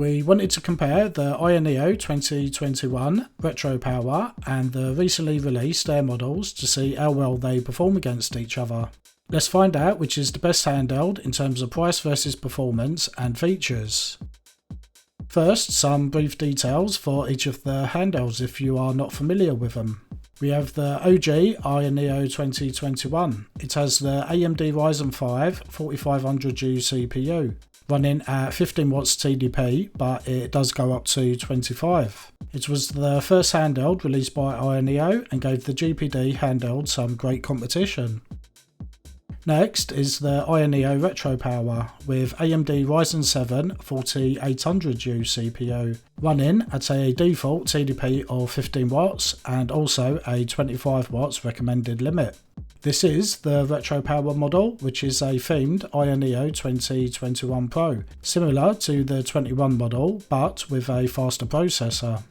We wanted to compare the AYANEO 2021 Retro Power and the recently released Air models to see how well they perform against each other. Let's find out which is the best handheld in terms of price versus performance and features. First, some brief details for each of the handhelds if you are not familiar with them. We have the OG AYANEO 2021. It has the AMD Ryzen 5 4500U CPU, running at 15 watts TDP, but it does go up to 25. It was the first handheld released by AYANEO and gave the GPD handheld some great competition. Next is the AYANEO Retro Power with AMD Ryzen 7 4800U CPU, running at a default TDP of 15 watts and also a 25 watts recommended limit. This is the Retro Power model, which is a themed AYANEO 2021 Pro, similar to the 21 model but with a faster processor.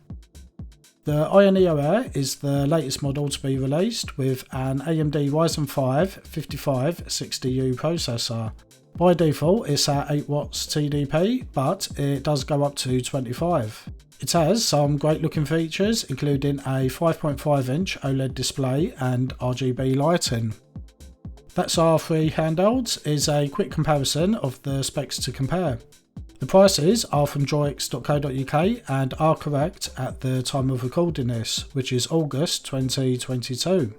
The AYANEO Air is the latest model to be released with an AMD Ryzen 5 5560U processor. By default it's at 8 watts TDP, but it does go up to 25. It has some great looking features including a 5.5 inch OLED display and RGB lighting. That's our three handhelds. Is a quick comparison of the specs to compare. The prices are from DroiX.co.uk and are correct at the time of recording this, which is August 2022.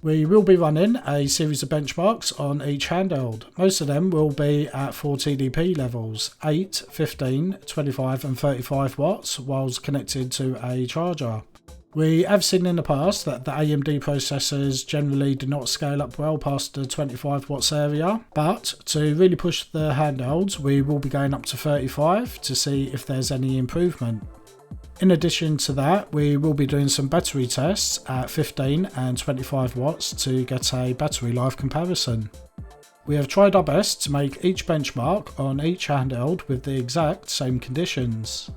We will be running a series of benchmarks on each handheld. Most of them will be at 4 TDP levels, 8, 15, 25 and 35 watts whilst connected to a charger. We have seen in the past that the AMD processors generally do not scale up well past the 25 watts area, but to really push the handhelds we will be going up to 35 to see if there's any improvement. In addition to that, we will be doing some battery tests at 15 and 25 watts to get a battery life comparison. We have tried our best to make each benchmark on each handheld with the exact same conditions.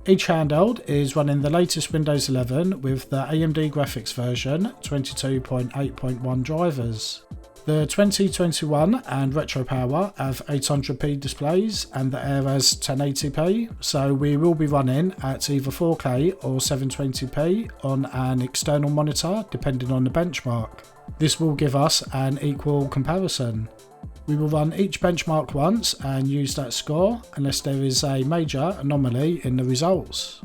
Each handheld is running the latest Windows 11 with the AMD graphics version 22.8.1 drivers. The 2021 and Retro Power have 800p displays and the Air has 1080p, so we will be running at either 4K or 720p on an external monitor depending on the benchmark. This will give us an equal comparison. We will run each benchmark once and use that score unless there is a major anomaly in the results.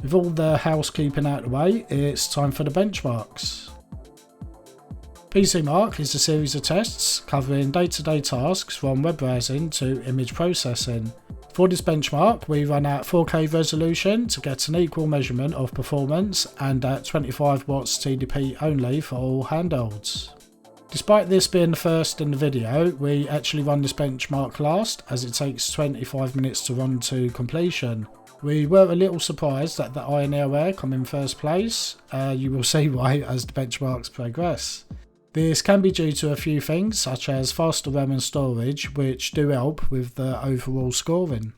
With all the housekeeping out of the way, it's time for the benchmarks. PCMark is a series of tests covering day-to-day tasks from web browsing to image processing. For this benchmark, we run at 4K resolution to get an equal measurement of performance and at 25 watts TDP only for all handhelds. Despite this being the first in the video, we actually run this benchmark last as it takes 25 minutes to run to completion. We were a little surprised that the AYANEO Air come in first place. You will see why as the benchmarks progress. This can be due to a few things such as faster RAM and storage, which do help with the overall scoring.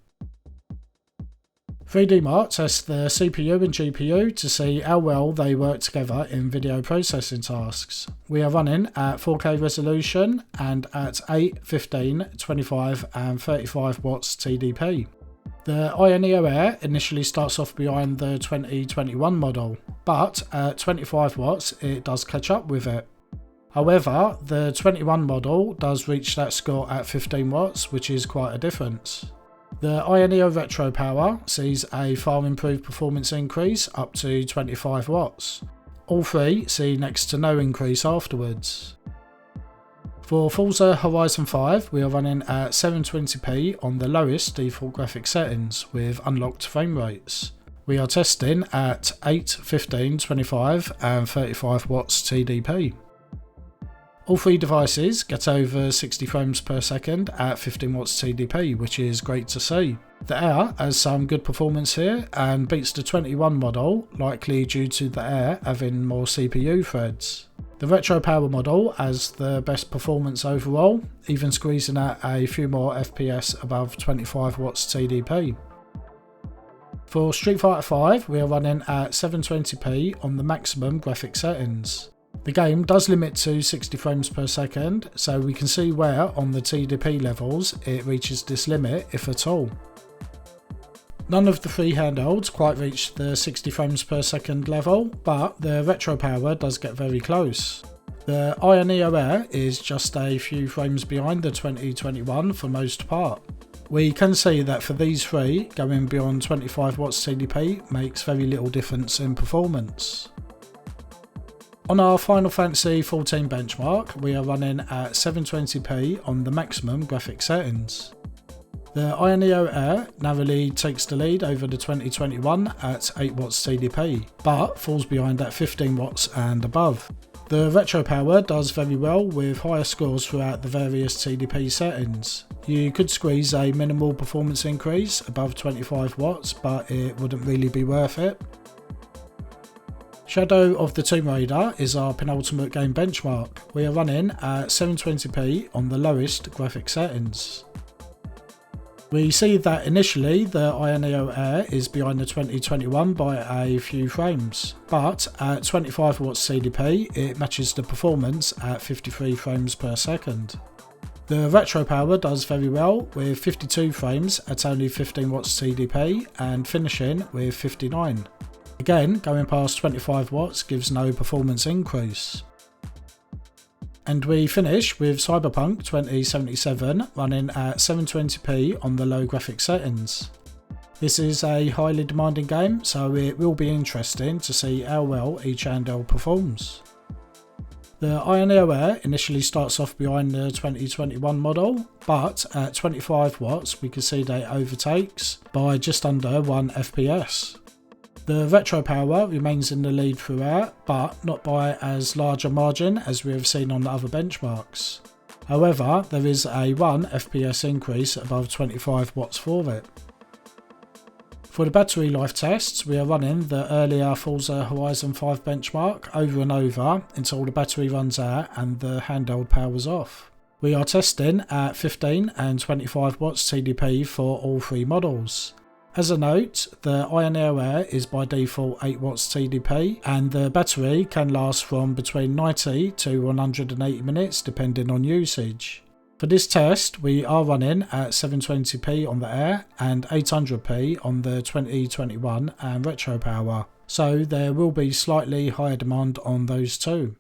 3DMark tests the CPU and GPU to see how well they work together in video processing tasks. We are running at 4K resolution and at 8, 15, 25 and 35 watts TDP. The AYANEO Air initially starts off behind the 2021 model, but at 25 watts it does catch up with it. However, the 21 model does reach that score at 15 watts, which is quite a difference. The AYANEO Retro Power sees a far improved performance increase up to 25 watts. All three see next to no increase afterwards. For Forza Horizon 5 we are running at 720p on the lowest default graphic settings with unlocked frame rates. We are testing at 8, 15, 25 and 35 watts TDP. All three devices get over 60 frames per second at 15 watts TDP, which is great to see. The Air has some good performance here and beats the 21 model, likely due to the Air having more CPU threads. The Retro Power model has the best performance overall, even squeezing at a few more FPS above 25 watts TDP. For Street Fighter V we are running at 720p on the maximum graphic settings. The game does limit to 60 frames per second, so we can see where on the TDP levels it reaches this limit if at all. None of the three handhelds quite reach the 60 frames per second level, but the Retro Power does get very close. The AYANEO Air is just a few frames behind the 2021 for most part. We can see that for these three, going beyond 25 watts TDP makes very little difference in performance. On our Final Fantasy XIV benchmark, we are running at 720p on the maximum graphics settings. The AYANEO Air narrowly takes the lead over the 2021 at 8 watts TDP, but falls behind at 15 watts and above. The Retro Power does very well with higher scores throughout the various TDP settings. You could squeeze a minimal performance increase above 25 watts, but it wouldn't really be worth it. Shadow of the Tomb Raider is our penultimate game benchmark. We are running at 720p on the lowest graphic settings. We see that initially the AYANEO Air is behind the 2021 by a few frames, but at 25 watts CDP it matches the performance at 53 frames per second. The Retro Power does very well with 52 frames at only 15 watts TDP and finishing with 59. Again, going past 25 watts gives no performance increase. And we finish with Cyberpunk 2077 running at 720p on the low graphic settings. This is a highly demanding game, so it will be interesting to see how well each handheld performs. The AYANEO Air initially starts off behind the 2021 model, but at 25 watts we can see that it overtakes by just under 1 FPS. The Retro Power remains in the lead throughout, but not by as large a margin as we have seen on the other benchmarks. However, there is a 1 FPS increase above 25 watts for it. For the battery life tests, we are running the earlier Forza Horizon 5 benchmark over and over until the battery runs out and the handheld powers off. We are testing at 15 and 25 watts TDP for all three models. As a note, the AYANEO Air is by default 8 watts TDP and the battery can last from between 90 to 180 minutes depending on usage. For this test we are running at 720p on the Air and 800p on the 2021 and Retro Power, so there will be slightly higher demand on those two.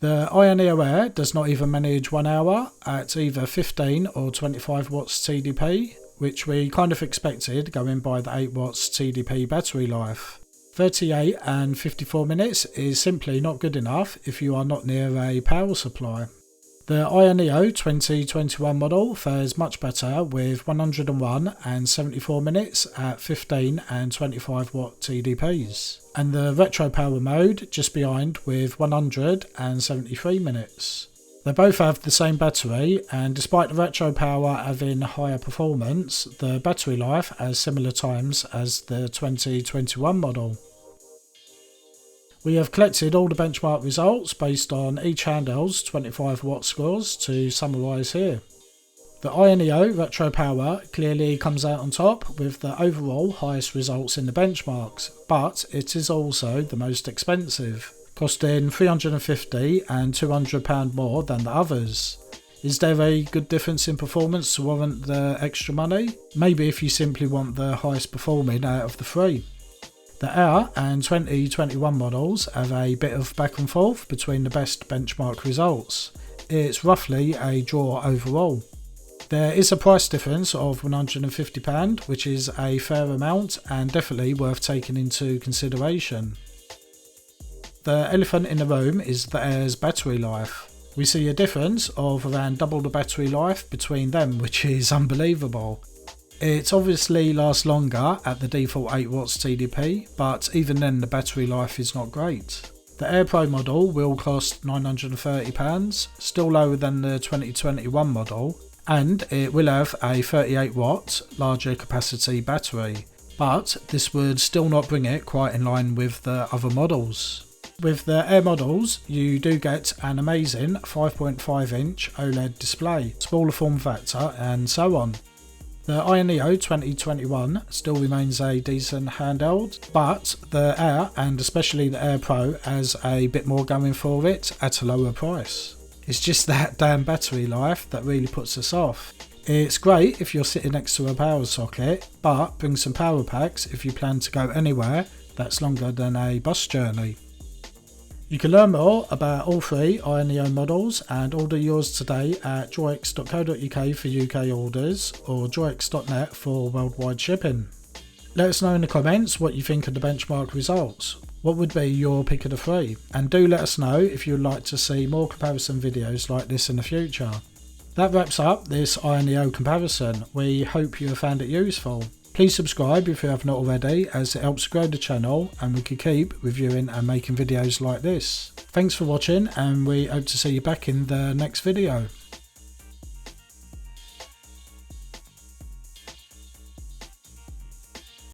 The AYANEO Air does not even manage 1 hour at either 15 or 25 watts TDP, which we kind of expected going by the 8 watts TDP battery life. 38 and 54 minutes is simply not good enough if you are not near a power supply. The AYANEO 2021 model fares much better with 101 and 74 minutes at 15 and 25 watt TDPs, and the Retro Power mode just behind with 100 and 73 minutes. They both have the same battery, and despite the Retro Power having higher performance, the battery life has similar times as the 2021 model. We have collected all the benchmark results based on each handheld's 25 watt scores to summarise here. The AYANEO Retro Power clearly comes out on top with the overall highest results in the benchmarks, but it is also the most expensive, costing £350 and £200 more than the others. Is there a good difference in performance to warrant the extra money? Maybe if you simply want the highest performing out of the three. The Air and 2021 models have a bit of back and forth between the best benchmark results. It's roughly a draw overall. There is a price difference of £150, which is a fair amount and definitely worth taking into consideration. The elephant in the room is the Air's battery life. We see a difference of around double the battery life between them, which is unbelievable. It obviously lasts longer at the default 8 watts TDP, but even then the battery life is not great. The Air Pro model will cost £930, still lower than the 2021 model, and it will have a 38 watt larger capacity battery, but this would still not bring it quite in line with the other models. With the Air models, you do get an amazing 5.5 inch OLED display, smaller form factor and so on. The AYANEO 2021 still remains a decent handheld, but the Air and especially the Air Pro has a bit more going for it at a lower price. It's just that damn battery life that really puts us off. It's great if you're sitting next to a power socket, but bring some power packs if you plan to go anywhere that's longer than a bus journey. You can learn more about all three AYANEO models and order yours today at DroiX.co.uk for UK orders or DroiX.net for worldwide shipping. Let us know in the comments what you think of the benchmark results. What would be your pick of the three? And do let us know if you'd like to see more comparison videos like this in the future. That wraps up this AYANEO comparison. We hope you have found it useful. Please subscribe if you have not already, as it helps grow the channel and we can keep reviewing and making videos like this. Thanks for watching, and we hope to see you back in the next video.